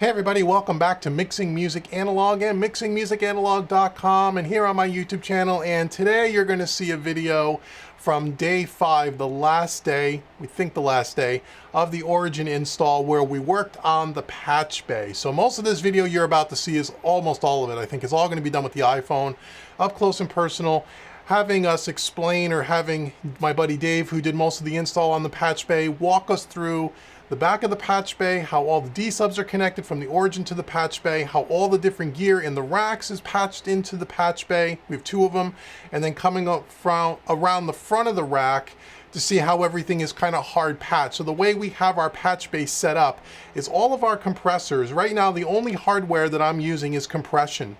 Hey everybody, welcome back to Mixing Music Analog and mixingmusicanalog.com, and here on my YouTube channel. And today you're going to see a video from day 5, the last day, we think the last day, of the Origin install where we worked on the patch bay. So most of this video you're about to see is almost all of it. I think it's all going to be done with the iPhone, up close and personal. Having us explain, or having my buddy Dave, who did most of the install on the patch bay, walk us through the back of the patch bay, how all the D-subs are connected from the Origin to the patch bay, how all the different gear in the racks is patched into the patch bay. We have 2 of them. And then coming up from around the front of the rack to see how everything is kind of hard patched. So the way we have our patch bay set up is all of our compressors. Right now, the only hardware that I'm using is compression.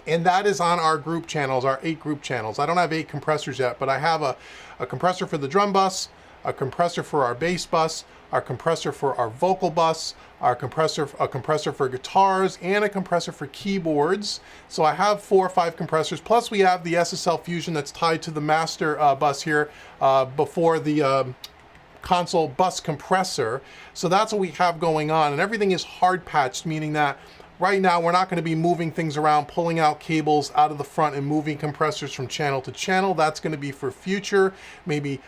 And that is on our group channels, our 8 group channels. I don't have 8 compressors yet, but I have a compressor for the drum bus, a compressor for our bass bus, our compressor for our vocal bus, a compressor for guitars, and a compressor for keyboards. So I have 4 or 5 compressors, plus we have the SSL Fusion that's tied to the master bus here before the console bus compressor. So that's what we have going on, and everything is hard patched, meaning that right now we're not going to be moving things around, pulling out cables out of the front and moving compressors from channel to channel. That's going to be for future, maybe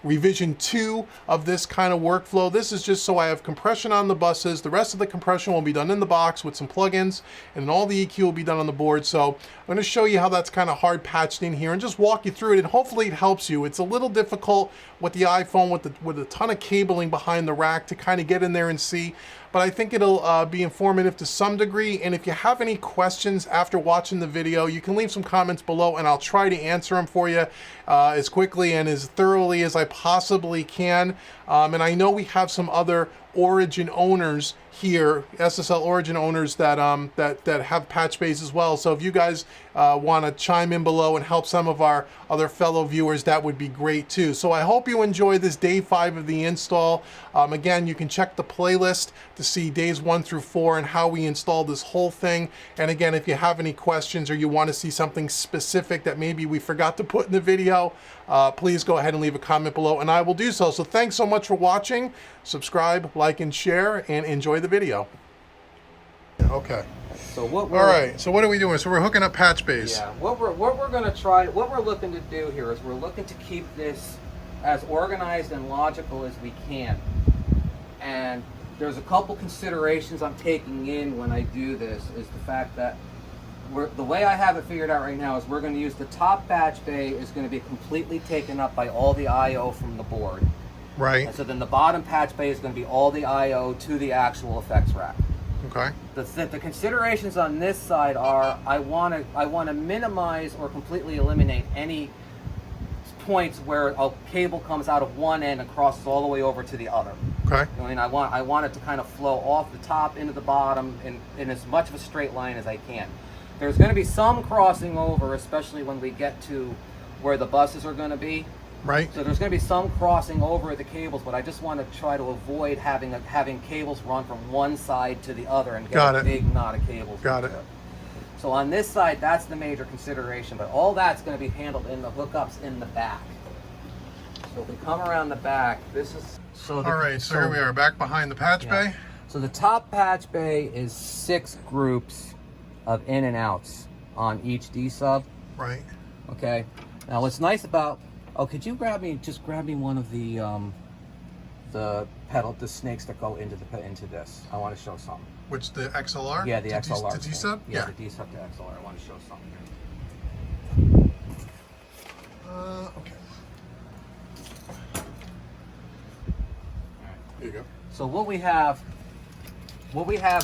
revision 2 of this kind of workflow. This is just so I have compression on the buses. The rest of the compression will be done in the box with some plugins, and all the EQ will be done on the board. So I'm going to show you how that's kind of hard patched in here and just walk you through it, and hopefully it helps you. It's a little difficult with the iPhone with a ton of cabling behind the rack to kind of get in there and see, but I think it'll be informative to some degree. And if you have any questions after watching the video, you can leave some comments below and I'll try to answer them for you as quickly and as thoroughly as I possibly can. And I know we have some other Origin owners here, SSL Origin owners that that have patch bays as well. So if you guys want to chime in below and help some of our other fellow viewers, that would be great too. So I hope you enjoy this day 5 of the install. Again, you can check the playlist to see days 1 through 4 and how we installed this whole thing. And again, if you have any questions or you want to see something specific that maybe we forgot to put in the video, please go ahead and leave a comment below and I will do so. So thanks so much for watching. Subscribe, like, and share, and enjoy the video. Okay. So what all right. So what are we doing? So we're hooking up patch bays. Yeah. What we're gonna try. What we're looking to do here is we're looking to keep this as organized and logical as we can. And there's a couple considerations I'm taking in when I do this. Is the fact that the way I have it figured out right now is we're going to use the top patch bay is going to be completely taken up by all the I/O from the board. Right. And so then the bottom patch bay is going to be all the I/O to the actual effects rack. Okay. The considerations on this side are I want to minimize or completely eliminate any points where a cable comes out of one end and crosses all the way over to the other. Okay. I mean, I want it to kind of flow off the top into the bottom in as much of a straight line as I can. There's going to be some crossing over, especially when we get to where the buses are going to be. Right. So there's going to be some crossing over the cables, but I just want to try to avoid having cables run from one side to the other and get a big knot of cables. Got it. So on this side, that's the major consideration, but all that's going to be handled in the hookups in the back. So if we come around the back, this is... All right, so here we are, back behind the patch bay. So the top patch bay is 6 groups of in and outs on each D sub. Right. Okay. Now what's nice about... Oh, could you grab me one of the snakes that go into this? I want to show something. Which, the XLR? Yeah, the XLR. The D-sub? Yeah, the D-sub to XLR. I want to show something here. Okay. There you go. So what we have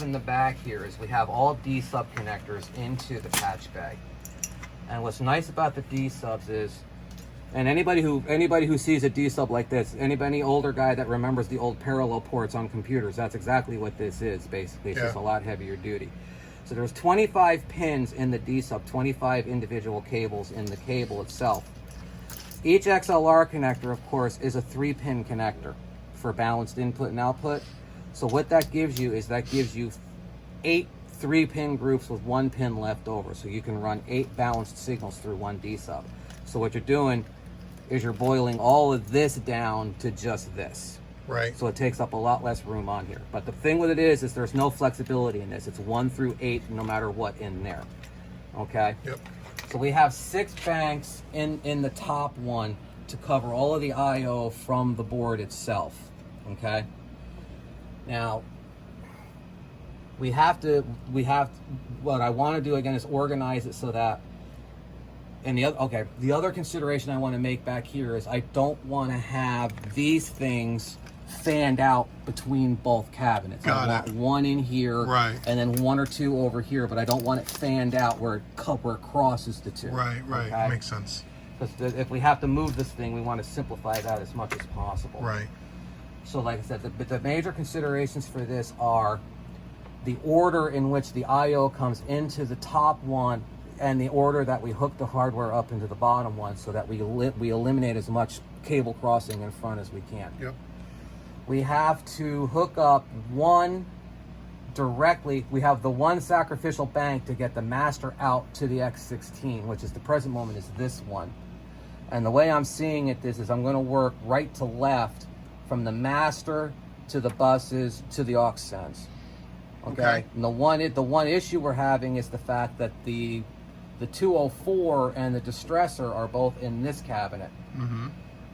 in the back here is we have all D-sub connectors into the patch bay. And what's nice about the D-subs is, and anybody who sees a D-sub like this, any older guy that remembers the old parallel ports on computers, that's exactly what this is, basically. It's just a lot heavier duty. So there's 25 pins in the D-sub, 25 individual cables in the cable itself. Each XLR connector, of course, is a 3-pin connector for balanced input and output. So what that gives you is 8 3-pin groups with 1 pin left over. So you can run 8 balanced signals through one D-sub. So what you're doing is you're boiling all of this down to just this. Right. So it takes up a lot less room on here. But the thing with it is there's no flexibility in this. It's 1 through 8, no matter what in there. Okay? Yep. So we have 6 banks in the top one to cover all of the I/O from the board itself. Okay? Now, what I want to do again is organize it so that, and the other consideration I want to make back here is I don't want to have these things fanned out between both cabinets. I want one in here, right, and then 1 or 2 over here, but I don't want it fanned out where it crosses the 2. Right, okay? Makes sense. Because if we have to move this thing, we want to simplify that as much as possible. Right. So like I said, the major considerations for this are the order in which the I/O comes into the top one and the order that we hook the hardware up into the bottom one, so that we eliminate as much cable crossing in front as we can. Yep. We have to hook up one directly. We have the one sacrificial bank to get the master out to the X16, which is the present moment is this one. And the way I'm seeing it is I'm going to work right to left from the master to the buses to the aux sends. Okay. And the one issue we're having is the fact that the 204 and the distressor are both in this cabinet. Mm-hmm.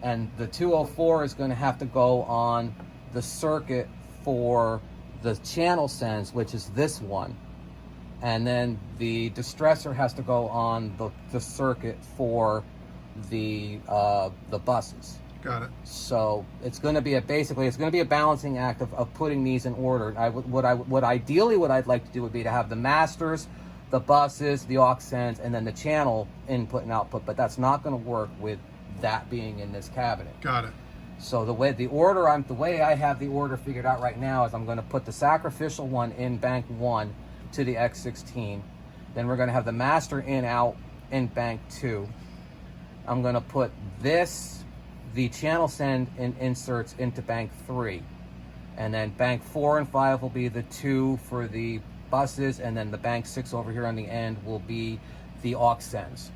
And the 204 is going to have to go on the circuit for the channel sends, which is this one. And then the distressor has to go on the circuit for the buses. Got it. So it's going to be a balancing act of putting these in order. Ideally what I'd like to do would be to have the masters, the buses, the aux sends, and then the channel input and output. But that's not going to work with that being in this cabinet. Got it. So the way I have the order figured out right now is I'm going to put the sacrificial one in bank 1 to the X16. Then we're going to have the master in out in bank 2. I'm going to put the channel send and inserts into bank 3. And then bank 4 and 5 will be the 2 for the buses, and then the bank 6 over here on the end will be the aux sends,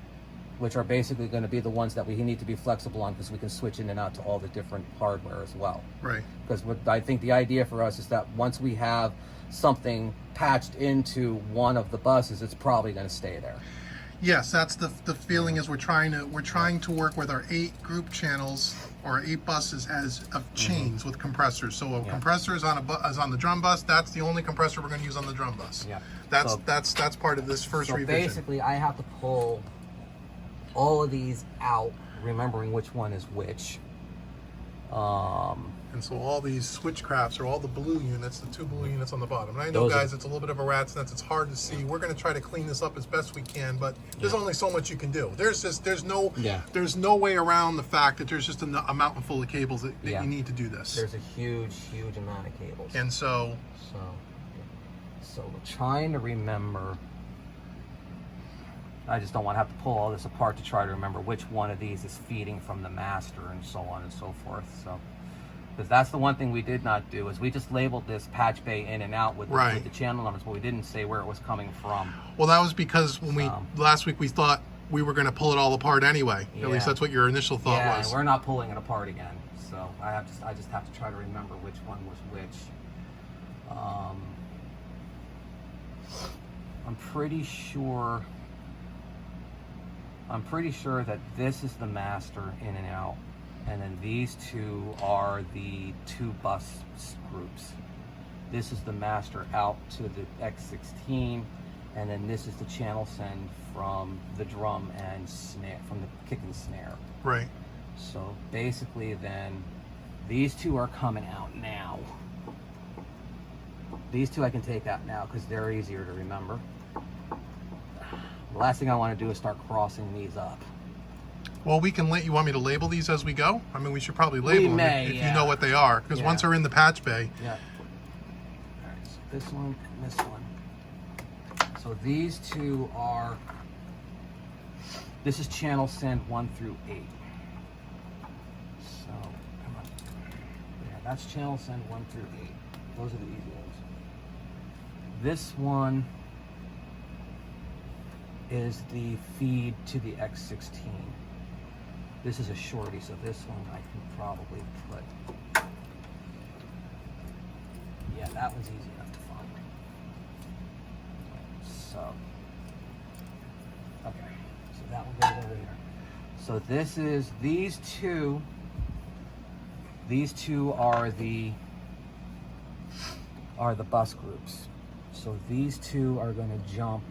which are basically going to be the ones that we need to be flexible on, because we can switch in and out to all the different hardware as well. Right. Because I think the idea for us is that once we have something patched into one of the buses, it's probably going to stay there. Yes, that's the feeling is we're trying to work with our 8 group channels or 8 buses as of chains with compressors. So a compressor is on the drum bus. That's the only compressor we're going to use on the drum bus. Yeah. That's part of this first revision. So basically, I have to pull all of these out, remembering which one is which. And so all these switchcrafts are all the blue units, the 2 blue units on the bottom. And I know, guys, it's a little bit of a rat's nest. It's hard to see. We're going to try to clean this up as best we can, but there's only so much you can do. There's no way around the fact that there's just a mountain full of cables that you need to do this. There's a huge amount of cables. And so we're trying to remember. I just don't want to have to pull all this apart to try to remember which one of these is feeding from the master and so on and so forth. So, because that's the one thing we did not do, is we just labeled this patch bay in and out with the channel numbers, but we didn't say where it was coming from. Well, that was because when last week we thought we were going to pull it all apart anyway. At least that's what your initial thought was. Yeah, we're not pulling it apart again. So I just have to try to remember which one was which. I'm pretty sure that this is the master in and out, and then these 2 are the 2 bus groups. This is the master out to the X16, and then this is the channel send from the drum and snare, from the kick and snare. Right. So basically then, these 2 are coming out now. These 2 I can take out now because they're easier to remember. The last thing I want to do is start crossing these up. Well, we can you want me to label these as we go? I mean, we should probably label them if you know what they are, because once they're in the patch bay. Yeah. All right, so this one and this one. So these 2 are, this is channel send 1 through 8. So, come on. Yeah, that's channel send 1 through 8. Those are the easy ones. This one is the feed to the X16. This is a shorty, so this one I can probably put Yeah, that one's easy enough to find. So, okay, so that one goes over here. So this is these two are the bus groups. So these two are going to jump.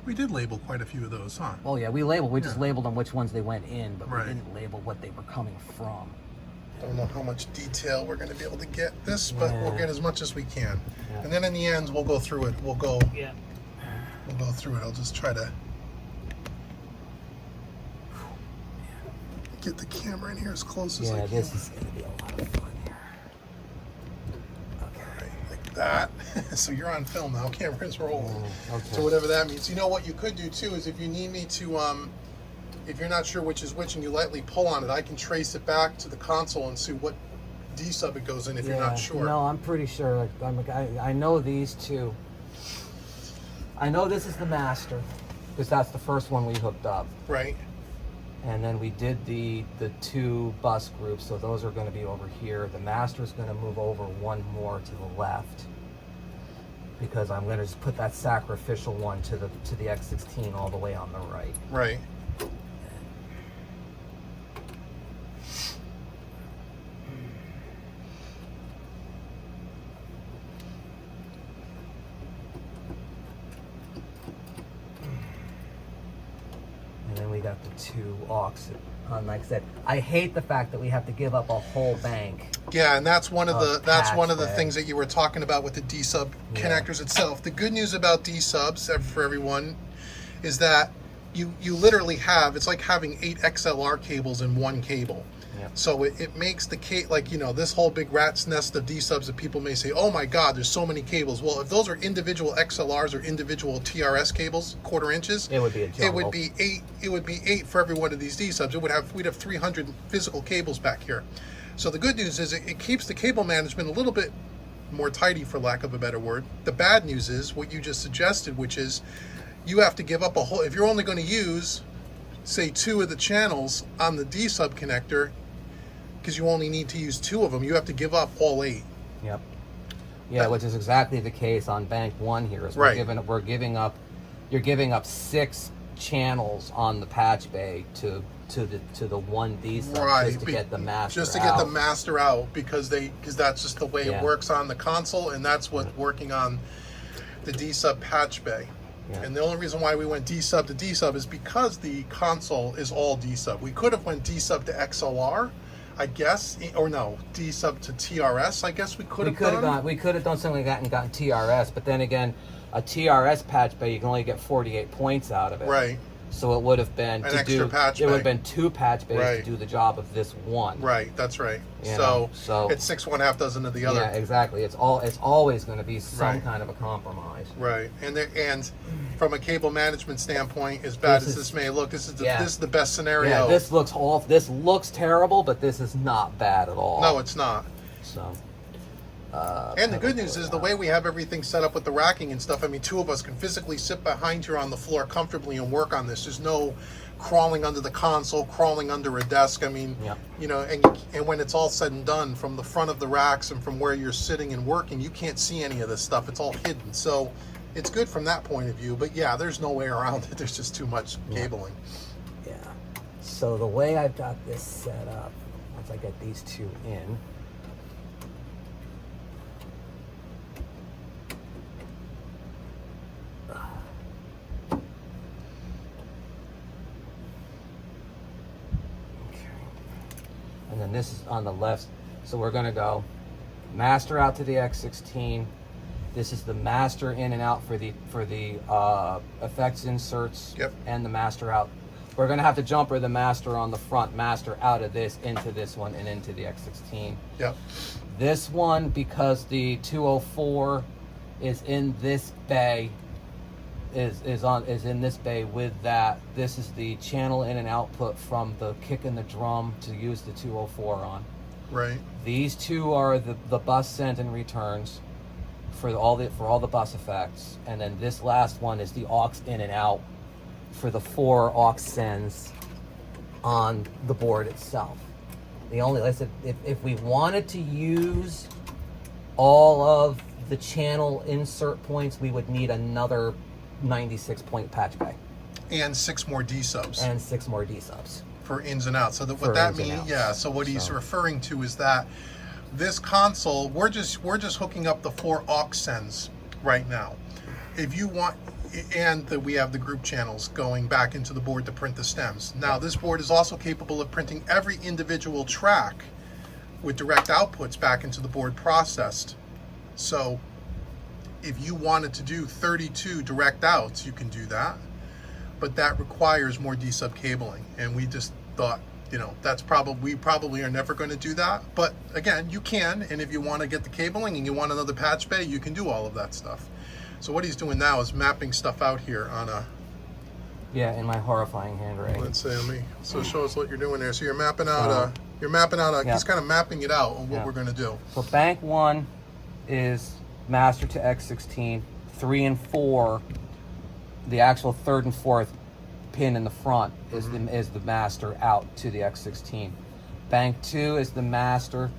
We did label quite a few of those, huh? Oh yeah, we just labeled them which ones they went in, but Right. we didn't label what they were coming from. Don't know how much detail we're going to be able to get this, but we'll get as much as we can. Yeah. And then in the end, we'll go through it. We'll go through it. I'll just try to get the camera in here as close as I can. Yeah, this is going to be a lot of fun here. Right, like that. So you're on film now. Camera's rolling. Okay. So whatever that means. You know what you could do too is if you need me to, if you're not sure which is which and you lightly pull on it, I can trace it back to the console and see what D sub it goes in if you're not sure. No, I'm pretty sure. I know these two. I know this is the master because that's the first one we hooked up. Right. And then we did the two bus groups, so those are going to be over here. The master's going to move over one more to the left because I'm going to just put that sacrificial one to the X16 all the way on the right. Right. And then we got the two aux. Like I said, I hate the fact that we have to give up a whole bank. Yeah, and that's one of the patch things that you were talking about with the D sub connectors itself. The good news about D subs for everyone is that you literally have, it's like having 8 XLR cables in one cable. Yep. So it makes the like, you know, this whole big rat's nest of D subs that people may say, oh my God, there's so many cables. Well, if those are individual XLRs or individual TRS cables, 1/4 inches, It would be a jungle. it would be 8. It would be 8 for every one of these D subs. We'd have 300 physical cables back here. So the good news is it keeps the cable management a little bit more tidy, for lack of a better word. The bad news is what you just suggested, which is you have to give up a whole. If you're only going to use, say, 2 of the channels on the D sub connector, because you only need to use 2 of them, you have to give up all 8. Yep. Yeah, which is exactly the case on bank 1 here. Is Right. We're giving up. You're giving up 6 channels on the patch bay to the one D sub just to get the master Just to out. get the master out because that's just the way it works on the console, and that's what's working on the D sub patch bay. Yeah. And the only reason why we went D sub to D sub is because the console is all D sub. We could have went D sub to XLR, I guess, or no, D sub to TRS. I guess we could have done. We could have done something like that and gotten TRS, but then again, a TRS patch bay you can only get 48 points out of it. Right. So it would have been An extra patch bay. It would have been 2 patch bays Right. to do the job of this one. Right. That's right. You So know, it's 6 1/2 dozen of the other. Yeah, exactly. It's always going to be some Right. kind of a compromise. Right, and from a cable management standpoint, as bad as this may look, this is the best scenario. Yeah, this looks terrible, but this is not bad at all. No, it's not. So. And the good news is the way we have everything set up with the racking and stuff. I mean, 2 of us can physically sit behind here on the floor comfortably and work on this. There's no crawling under the console, crawling under a desk. I mean, you know, and when it's all said and done, from the front of the racks and from where you're sitting and working, you can't see any of this stuff. It's all hidden. So it's good from that point of view. But yeah, there's no way around it. There's just too much cabling. Yeah. So the way I've got this set up, once I get these 2 in, and then this is on the left. So we're going to go master out to the X16. This is the master in and out for the effects inserts. Yep. And the master out. We're going to have to jumper the master on the front, master out of this into this one and into the X16. Yep. This one, because the 204 is in this bay, is in this bay with that. This is the channel in and output from the kick and the drum to use the 204 on. Right. These 2 are the bus send and returns for all the bus effects, and then this last one is the aux in and out for the 4 aux sends on the board itself. Like I said, if we wanted to use all of the channel insert points, we would need another 96 point patch bay. And 6 more D subs. And 6 more D subs. For ins and outs. So that what that means, yeah. So what he's referring to is that this console, we're just hooking up the 4 aux sends right now. If you want, and that we have the group channels going back into the board to print the stems. Now this board is also capable of printing every individual track with direct outputs back into the board processed. So if you wanted to do 32 direct outs, you can do that. But that requires more D-sub cabling. And we just thought, you know, we probably are never going to do that. But again, you can. And if you want to get the cabling and you want another patch bay, you can do all of that stuff. So what he's doing now is mapping stuff out here on a... Yeah, in my horrifying handwriting. Let's say, so show us what you're doing there. So you're mapping out he's kind of mapping it out on what we're going to do. So bank 1 is master to X16, 3 and 4, the actual 3rd and 4th pin in the front is the master out to the X16. Bank 2 is the master.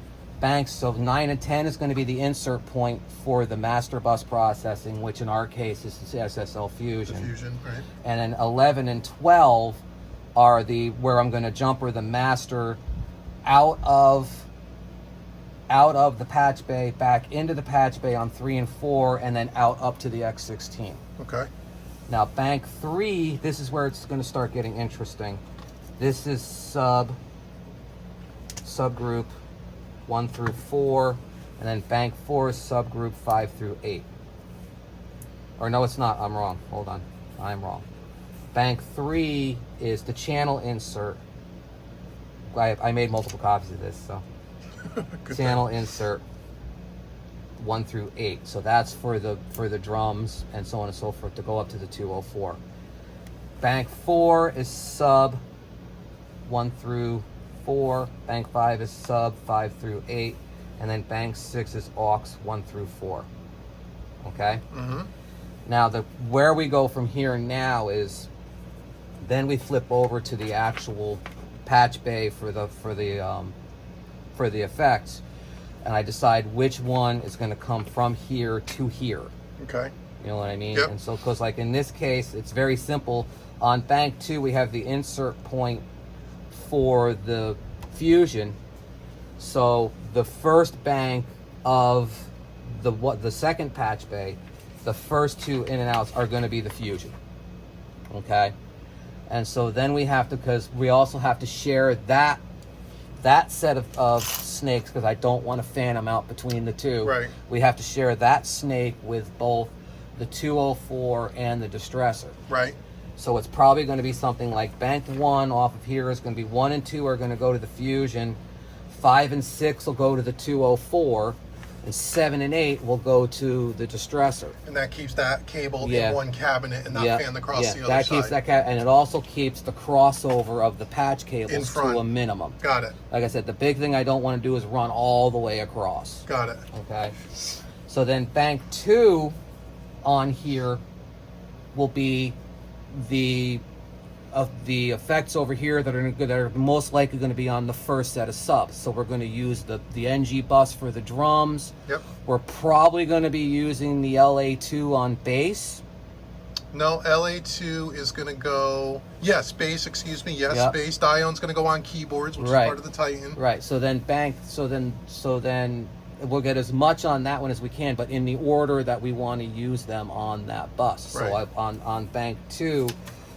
So 9 and 10 is going to be the insert point for the master bus processing, which in our case is the SSL Fusion. The Fusion, right. And then 11 and 12 are where I'm going to jumper the master out of the patch bay, back into the patch bay on 3 and 4, and then out up to the X16. Okay. Now bank 3, this is where it's going to start getting interesting. This is subgroup 1 through 4, and then bank 4 is subgroup 5 through 8. Or no, it's not. I'm wrong. Hold on. I'm wrong. Bank 3 is the channel insert. I made multiple copies of this, so channel insert 1 through 8. So that's for the drums and so on and so forth to go up to the 204. Bank 4 is sub 1 through 4. Bank 5 is sub 5 through 8, and then bank 6 is aux 1 through 4. Okay. Now where we go from here now is then we flip over to the actual patch bay for the effects, and I decide which one is going to come from here to here. Okay. You know what I mean? Yep. And so, because like in this case, it's very simple. On bank 2, we have the insert point for the Fusion. So the first bank of the second patch bay, the first 2 in and outs are going to be the Fusion. Okay. And so then we have to, because we also have to share that set of snakes, because I don't want to fan them out between the 2. Right. We have to share that snake with both the 204 and the distressor. Right. So it's probably going to be something like bank 1 off of here is going to be 1 and 2 are going to go to the Fusion, 5 and 6 will go to the 204, and 7 and 8 will go to the distressor. And that keeps that cable in one cabinet and not fanned across the other that side. Keeps that and it also keeps the crossover of the patch cables to a minimum. Got it. Like I said, the big thing I don't want to do is run all the way across. Got it. Okay. So then bank 2 on here will be the effects over here that are most likely going to be on the first set of subs. So we're going to use the NG bus for the drums. Yep. We're probably going to be using the LA2 on bass. No, LA2 is going to go, yes, bass, excuse me, yes, bass. Dion's going to go on keyboards, which is part of the Titan. Right. So then we'll get as much on that one as we can, but in the order that we want to use them on that bus. Right. So on bank 2,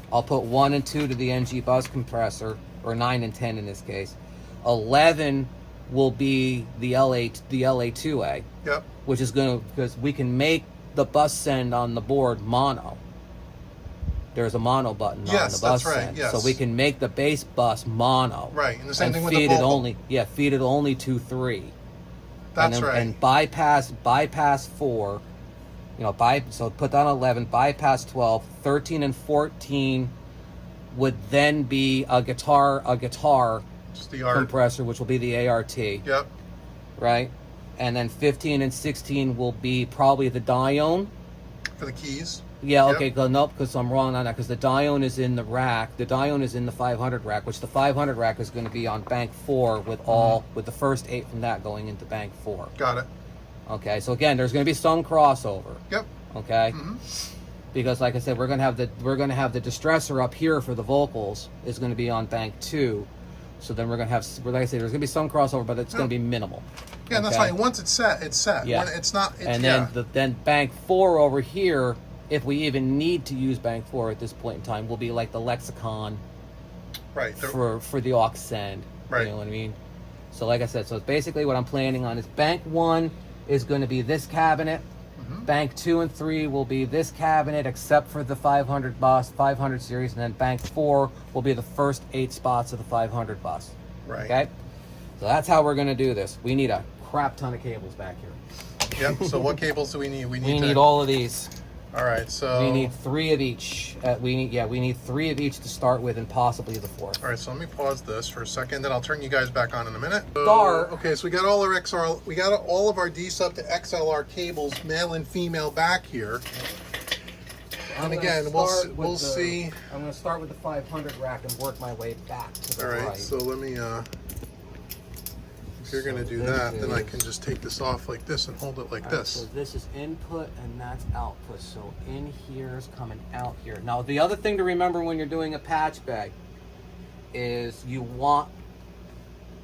I'll put 1 and 2 to the NG bus compressor, or 9 and 10 in this case. 11 will be the LA2A. Yep. Which is going to, because we can make the bus send on the board mono. There's a mono button on the bus that's right. send. Yes. So we can make the bass bus mono. Right. And the same thing with feed the it vocal. feed it only to 3. That's right. And bypass 4. So put down 11, bypass 12, 13 and 14 would then be a guitar Just the art. compressor, which will be the ART. Yep. Right? And then 15 and 16 will be probably the Dione. For the keys. Yeah, okay, nope, because I'm wrong on that, because the Dione is in the rack. The Dione is in the 500 rack, which the 500 rack is going to be on bank 4 with with the first 8 from that going into bank 4. Got it. Okay, so again, there's going to be some crossover. Yep. Okay. Because, like I said, we're going to have the distressor up here for the vocals is going to be on bank 2. So then we're going to have, like I said, there's going to be some crossover, but it's going to be minimal. Yeah, and that's fine. Once it's set, it's set. Yeah. When it's not, it's, and then then bank 4 over here, if we even need to use bank 4 at this point in time, will be like the lexicon. Right. For the aux send. Right. You know what I mean? So like I said, so basically what I'm planning on is bank 1 is going to be this cabinet. Bank 2 and 3 will be this cabinet, except for the 500 bus, 500 series, and then bank 4 will be the first 8 spots of the 500 bus. Right. Okay. So that's how we're going to do this. We need a crap ton of cables back here. Yep. So what cables do we need? We need all of these. All right. So we need 3 of each. We need 3 of each to start with, and possibly the 4th. All right. So let me pause this for a second. Then I'll turn you guys back on in a minute. Start. Okay. So we got all our XR. We got all of our D sub to XLR cables, male and female, back here. And again, we'll see. I'm going to start with the 500 rack and work my way back to the All right. right. So let me. If you're going to do that, then I can just take this off like this and hold it like this. So this is input and that's output. So in here is coming out here. Now the other thing to remember when you're doing a patch bag is you want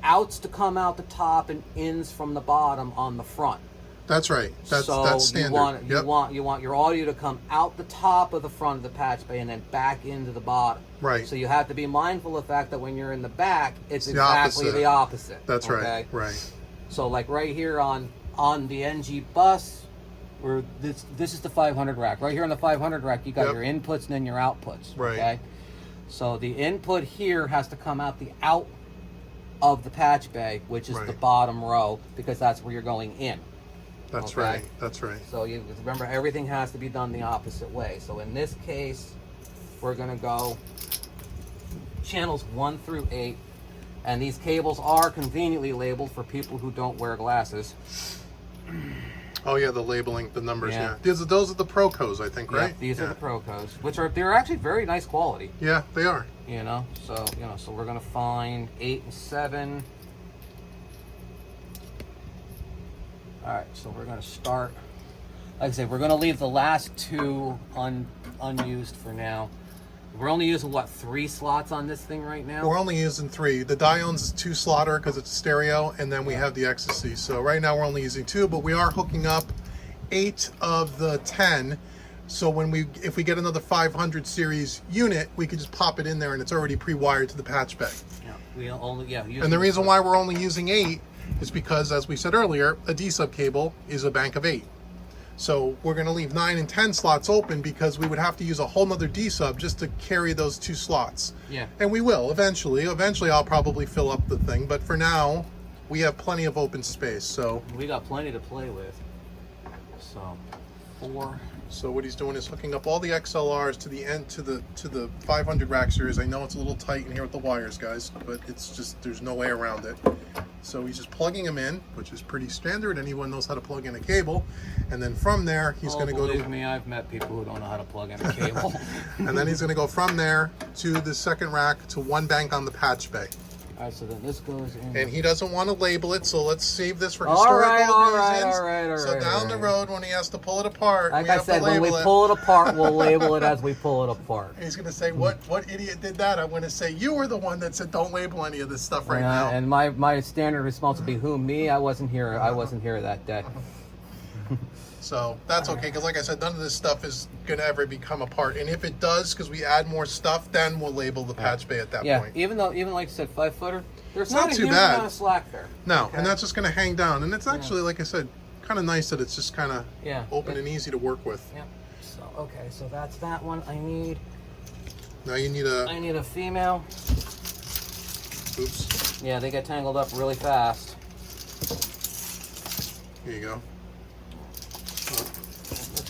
outs to come out the top and ins from the bottom on the front. That's right. That's standard. You want your audio to come out the top of the front of the patch bay and then back into the bottom. Right. So you have to be mindful of the fact that when you're in the back, it's the exactly opposite. the opposite. That's okay? right. Right. So like right here on the NG bus, where this is the 500 rack. Right here on the 500 rack, you got your inputs and then your outputs. Right. Okay. So the input here has to come out the out of the patch bay, which is the bottom row, because that's where you're going in. That's right. That's right. So you remember, everything has to be done the opposite way. So in this case, we're going to go channels 1 through 8, and these cables are conveniently labeled for people who don't wear glasses. Oh yeah, the labeling, the numbers. Yeah. Those are the Procos, I think, right? Yeah, these are the Procos, which they're actually very nice quality. Yeah, they are. So we're going to find 8 and 7. All right, so we're going to start. Like I said, we're going to leave the last 2 unused for now. We're only using, what, 3 slots on this thing right now? We're only using 3. The Dione's is 2 slotter because it's stereo, and then we have the Ecstasy. So right now we're only using 2, but we are hooking up 8 of the 10. So if we get another 500 series unit, we could just pop it in there, and it's already pre-wired to the patch bay. Yeah, and the reason why we're only using 8 is because, as we said earlier, a D-sub cable is a bank of 8. So we're going to leave 9 and 10 slots open because we would have to use a whole nother D-sub just to carry those 2 slots. Yeah. And we will eventually. Eventually I'll probably fill up the thing, but for now we have plenty of open space. So we got plenty to play with. So 4. So what he's doing is hooking up all the XLRs to the end to the 500 rack series. I know it's a little tight in here with the wires, guys, but it's just, there's no way around it. So he's just plugging them in, which is pretty standard. Anyone knows how to plug in a cable. And then from there, he's going to go to... Believe me, I've met people who don't know how to plug in a cable. And then he's going to go from there to the second rack to 1 bank on the patch bay. All right, so then this goes in. And he doesn't want to label it, so let's save this for historical reasons. All right. So down the road, when he has to pull it apart, like we have I said, to label when we it. pull it apart, we'll label it as we pull it apart. And he's going to say, what idiot did that? I'm going to say, you were the one that said don't label any of this stuff right now. And my standard response would be, who, me? I wasn't here. I wasn't here that day. So that's okay, because like I said, none of this stuff is going to ever become a part. And if it does, because we add more stuff, then we'll label the patch bay at that point. Even like I said, 5-footer, there's not a too huge bad. amount of slack there. No, okay? and that's just going to hang down. And it's actually, like I said, kind of nice that it's just kind of open and easy to work with. Yeah. So okay, so that's that one. I need. Now you need a. I need a female. Oops. Yeah, they get tangled up really fast. Here you go.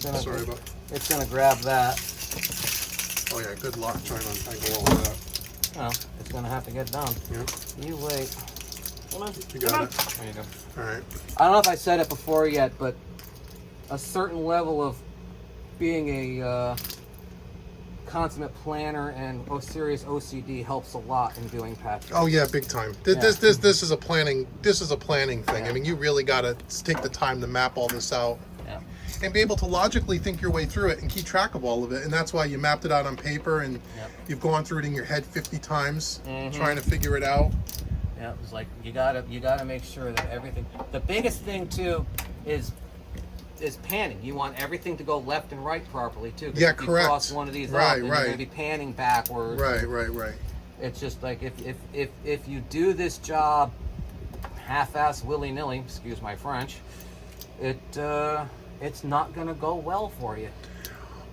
Sorry about. It's gonna grab that. Oh yeah, good luck trying to untangle all of that. Well, it's gonna have to get done. Yep. You wait. Come on. You got it. There you go. All right. I don't know if I said it before yet, but a certain level of being a consummate planner and serious OCD helps a lot in doing patches. Oh yeah, big time. This is a planning. This is a planning thing. Yeah. I mean, you really got to take the time to map all this out. Yeah. And be able to logically think your way through it and keep track of all of it. And that's why you mapped it out on paper and you've gone through it in your head 50 times trying to figure it out. Yeah, it's like you gotta make sure that everything. The biggest thing too is panning. You want everything to go left and right properly too. Yeah, if you correct. cross one of these Right, up, then right. you're gonna be panning backwards. Right. It's just like if you do this job half-ass willy-nilly, excuse my French, it's not gonna go well for you.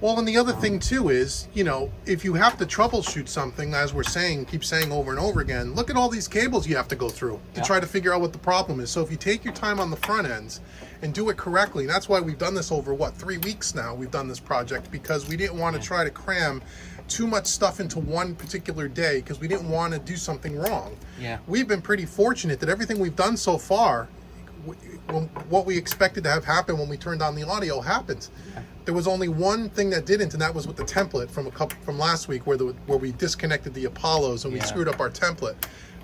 Well, and the other thing too is, you know, if you have to troubleshoot something, as we're saying, keep saying over and over again, look at all these cables you have to go through to try to figure out what the problem is. So if you take your time on the front ends and do it correctly, and that's why we've done this over, 3 weeks now, we've done this project, because we didn't want to try to cram too much stuff into one particular day, because we didn't want to do something wrong. Yeah. We've been pretty fortunate that everything we've done so far, what we expected to have happen when we turned on the audio happened. There was only one thing that didn't, and that was with the template from last week, where we disconnected the Apollos and we screwed up our template.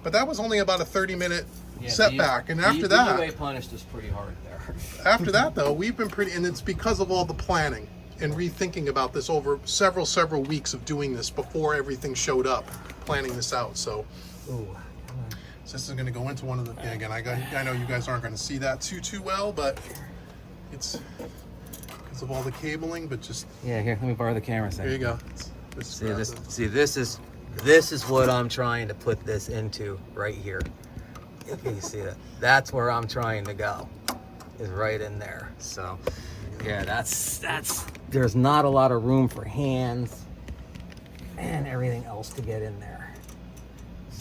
But that was only about a 30-minute setback, and after that, UA punished us pretty hard there. After that, though, we've been pretty, and it's because of all the planning and rethinking about this over several weeks of doing this before everything showed up, planning this out. So, Ooh. so this is going to go into one of the. Again, I know you guys aren't going to see that too well, but it's because of all the cabling. But just Yeah, here, let me borrow the camera a second. there you go. This is what I'm trying to put this into right here. Okay, you see that? That's where I'm trying to go, is right in there. So, yeah, that's there's not a lot of room for hands and everything else to get in there.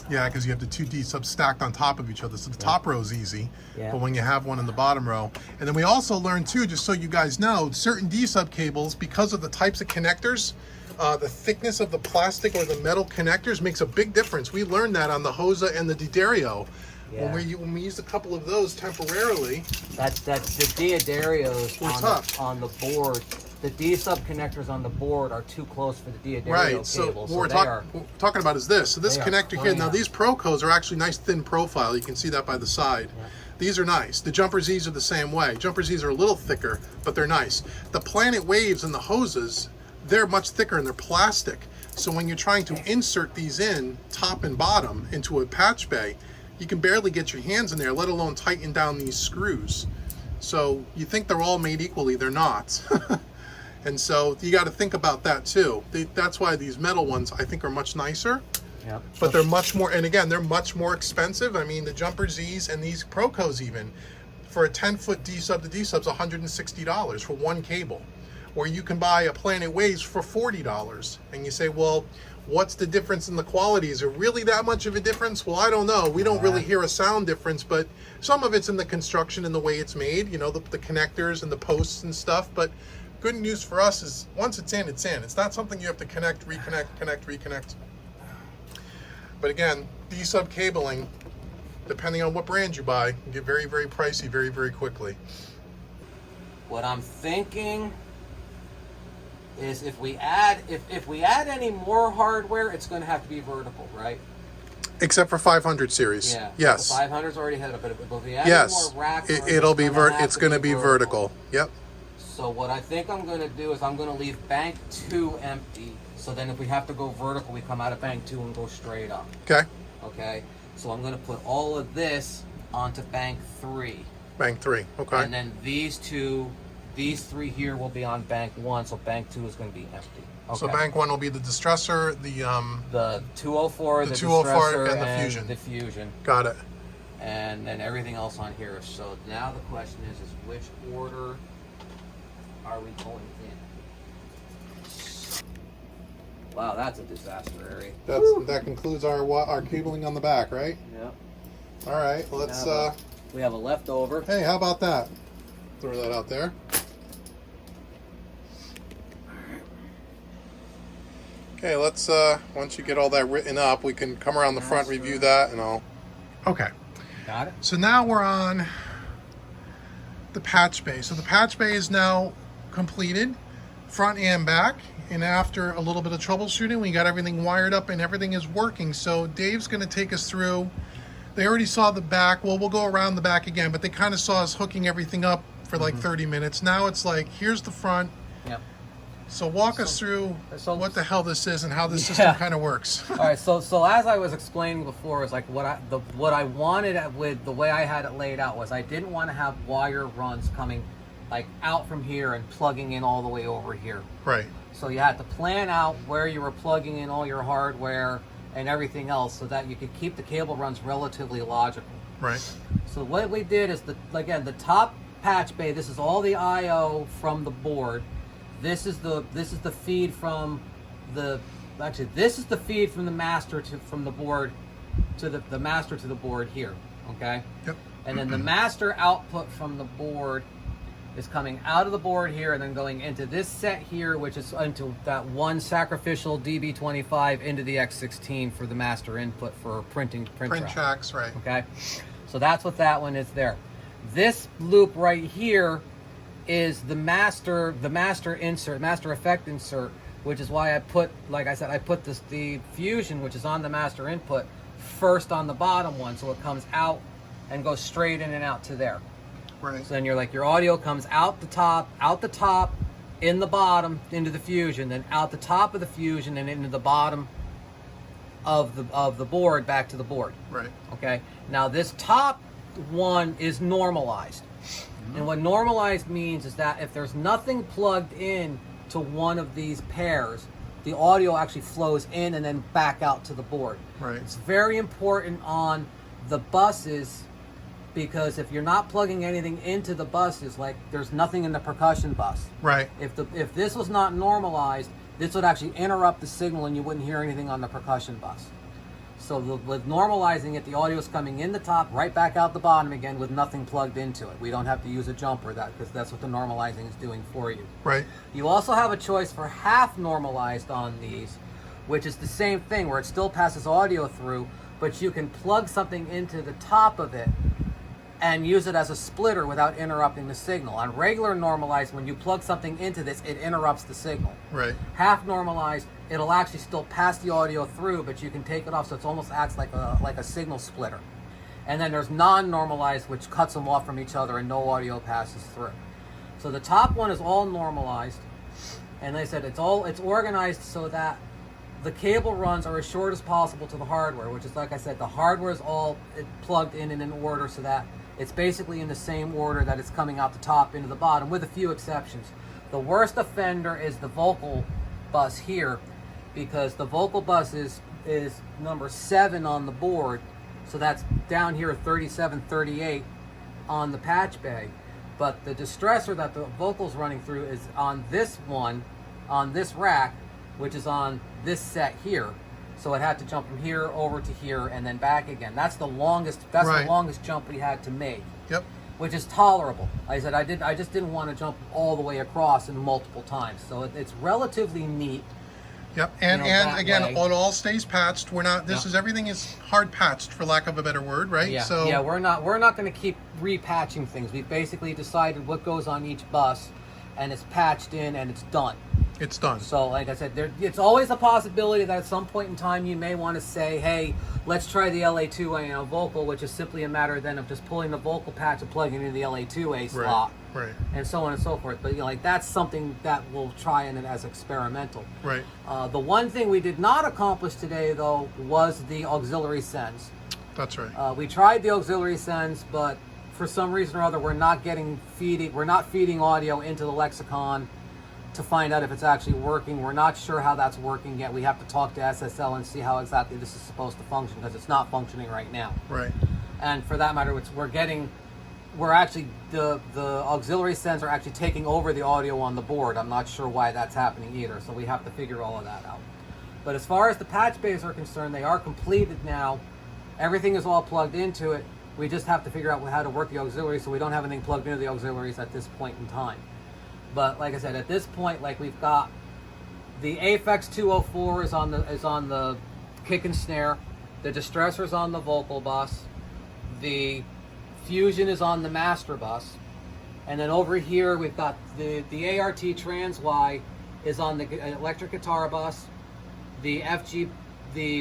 Yeah, because you have the two D subs stacked on top of each other, so the top row is easy. Yeah. But when you have one in the bottom row, and then we also learned too, just so you guys know, certain D sub cables, because of the types of connectors, the thickness of the plastic or the metal connectors makes a big difference. We learned that on the Hosa and the D'Addario. Yeah. When we used a couple of those temporarily. That's the D'Addarios We're tough. on the board. The D sub connectors on the board are too close for the D'Addario Right, so cables. what we're talking about is this. So this They are connector here, now fine. these Procos are actually nice thin profile. You can see that by the side. Yeah. These are nice. The Jumper Z's are the same way. Jumper Z's are a little thicker, but they're nice. The Planet Waves and the Hosas, they're much thicker and they're plastic. So when you're trying to insert these in, top and bottom, into a patch bay, you can barely get your hands in there, let alone tighten down these screws. So you think they're all made equally, they're not. And so you got to think about that too. That's why these metal ones I think are much nicer, Yep. but they're much more, and again, they're much more expensive. I mean, the Jumper Z's and these Procos even, for a 10-foot D sub to D sub's $160 for one cable. Or you can buy a Planet Waves for $40. And you say, well, what's the difference in the quality? Is there really that much of a difference? Well, I don't know. We don't really hear a sound difference, but some of it's in the construction and the way it's made, you know, the connectors and the posts and stuff. But good news for us is once it's in, it's in. It's not something you have to connect, reconnect. But again, D-sub cabling, depending on what brand you buy, can get very, very pricey very quickly. What I'm thinking is if we add any more hardware, it's going to have to be vertical, right? Except for 500 series. Yeah. Yes. The 500's already had it, but if we add Yes. more rack, It's going to be vertical. Yep. So what I think I'm going to do is I'm going to leave bank 2 empty. So then if we have to go vertical, we come out of bank 2 and go straight up. Okay. Okay. So I'm going to put all of this onto bank 3. Bank 3. Okay. And then these 3 here will be on bank 1. So bank 2 is going to be empty. Okay. So bank 1 will be the distressor, the 204, the 204 distressor, and the fusion. The fusion. Got it. And then everything else on here. So now the question is which order are we going in? Wow, that's a disaster area. That concludes our cabling on the back, right? Yep. All right, let's. We have a leftover. Hey, how about that? Throw that out there. Okay, let's. Once you get all that written up, we can come around the front, review that, and all. Okay. Got it. So now we're on the patch bay. So the patch bay is now completed, front and back. and after a little bit of troubleshooting, we got everything wired up and everything is working. So Dave's going to take us through. They already saw the back. Well, we'll go around the back again, but they kind of saw us hooking everything up for like 30 minutes. Now it's like, here's the front. Yep. So walk us through what the hell this is and how the system kind of works. All right, so as I was explaining before, is like what I wanted with the way I had it laid out was I didn't want to have wire runs coming like out from here and plugging in all the way over here. Right. So you had to plan out where you were plugging in all your hardware and everything else so that you could keep the cable runs relatively logical. Right. So what we did is the top patch bay. This is all the I/O from the board. This is the feed from the this is the feed from the master from the board to the master to the board here. Okay. Yep. And then the master output from the board is coming out of the board here and then going into this set here, which is into that one sacrificial DB25 into the X16 for the master input for print tracks, right. Okay, so that's what that one is there. This loop right here is the master insert, master effect insert, which is why I put, like I said, I put the fusion, which is on the master input, first on the bottom one, so it comes out and goes straight in and out to there. Right. So then your audio comes out the top, in the bottom, into the fusion, then out the top of the fusion and into the bottom of the board, back to the board. Right. Okay. Now this top one is normalized. And what normalized means is that if there's nothing plugged in to one of these pairs, the audio actually flows in and then back out to the board. Right. It's very important on the buses, because if you're not plugging anything into the buses, like there's nothing in the percussion bus. Right. If this was not normalized, this would actually interrupt the signal and you wouldn't hear anything on the percussion bus. So with normalizing it, the audio is coming in the top, right back out the bottom again with nothing plugged into it. We don't have to use a jumper because that's what the normalizing is doing for you. Right. You also have a choice for half normalized on these, which is the same thing where it still passes audio through, but you can plug something into the top of it and use it as a splitter without interrupting the signal. On regular normalized, when you plug something into this, it interrupts the signal. Right. Half normalized, it'll actually still pass the audio through, but you can take it off, so it almost acts like a signal splitter. And then there's non-normalized, which cuts them off from each other and no audio passes through. So the top one is all normalized, and like I said, it's organized so that the cable runs are as short as possible to the hardware, which is, like I said, the hardware is all plugged in order so that it's basically in the same order that it's coming out the top into the bottom, with a few exceptions. The worst offender is the vocal bus here, because the vocal bus is number 7 on the board, so that's down here at 37, 38 on the patch bay. But the distressor that the vocal's running through is on this one, on this rack, which is on this set here. So it had to jump from here over to here and then back again. That's the longest. That's Right. the longest jump we had to make. Yep. Which is tolerable. Like I said, I just didn't want to jump all the way across in multiple times. So it's relatively neat. Yep. And that again, way. it all stays patched. We're not. This Yep. is everything is hard patched, for lack of a better word, right? Yeah. So Yeah. We're not going to keep repatching things. We've basically decided what goes on each bus, and it's patched in and it's done. it's done. So, like I said, it's always a possibility that at some point in time you may want to say, hey, let's try the LA2A in a vocal, which is simply a matter then of just pulling the vocal patch and plugging it into the LA2A slot. Right. And so on and so forth. But like that's something that we'll try in it as experimental. Right. The one thing we did not accomplish today, though, was the auxiliary sends. That's right. We tried the auxiliary sends, but for some reason or other, we're not feeding audio into the lexicon to find out if it's actually working. We're not sure how that's working yet. We have to talk to SSL and see how exactly this is supposed to function, because it's not functioning right now. Right. And for that matter, we're actually the auxiliary sends are actually taking over the audio on the board. I'm not sure why that's happening either, so we have to figure all of that out. But as far as the patch bays are concerned, they are completed now. Everything is all plugged into it. We just have to figure out how to work the auxiliary, so we don't have anything plugged into the auxiliaries at this point in time. But like I said, at this point, like we've got the Aphex 204 is on the kick and snare, the distressor's on the vocal bus, the fusion is on the master bus, and then over here we've got the ART Trans Y is on the electric guitar bus. The FG,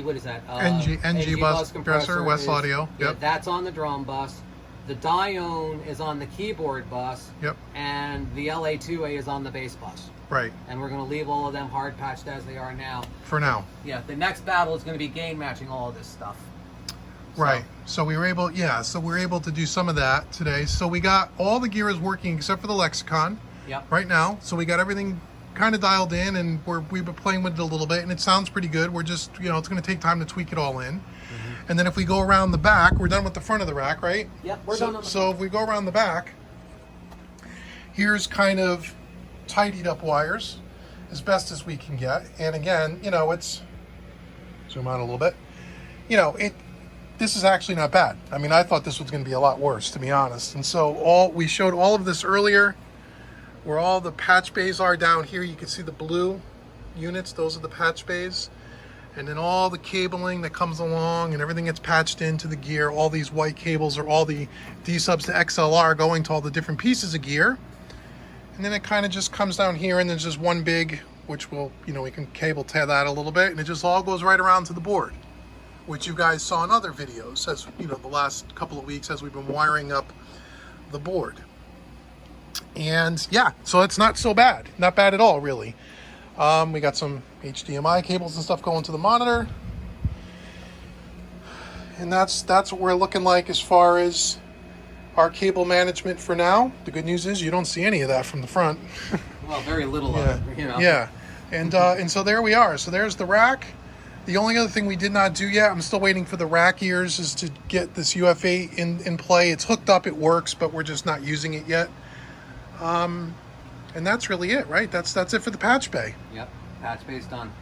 what is that? NG bus compressor, West Audio. Yeah, Yep. that's on the drum bus. The Dione is on the keyboard bus. Yep. And the LA2A is on the bass bus. Right. And we're going to leave all of them hard patched as they are now. For now. Yeah, the next battle is going to be gain matching all of this stuff. Right. So we were able, so we were able to do some of that today. So we got all the gear is working except for the Lexicon. Yep. Right now. So we got everything kind of dialed in, and we've been playing with it a little bit, and it sounds pretty good. We're just, it's going to take time to tweak it all in. Mm-hmm. And then if we go around the back, we're done with the front of the rack, right? Yep, we're done on the So if we go around the back, here's kind of tidied up wires as best as we can get. And again, it's, zoom out a little bit, this is actually not bad. I mean, I thought this was going to be a lot worse, to be honest. And so we showed all of this earlier, where all the patch bays are down here. You can see the blue units, those are the patch bays. And then all the cabling that comes along and everything gets patched into the gear. All these white cables are all the D subs to XLR going to all the different pieces of gear. And then it kind of just comes down here, and there's just one big, which will, we can cable tie that a little bit, and it just all goes right around to the board, which you guys saw in other videos, as the last couple of weeks as we've been wiring up the board. And yeah, so it's not so bad, not bad at all, really. We got some HDMI cables and stuff going to the monitor, and that's what we're looking like as far as our cable management for now. The good news is you don't see any of that from the front. Well, very little of it, Yeah, and so there we are. So there's the rack. The only other thing we did not do yet, I'm still waiting for the rack ears, is to get this UFA in play. It's hooked up, it works, but we're just not using it yet. And that's really it, right? That's it for the patch bay. Yep, patch bay's done.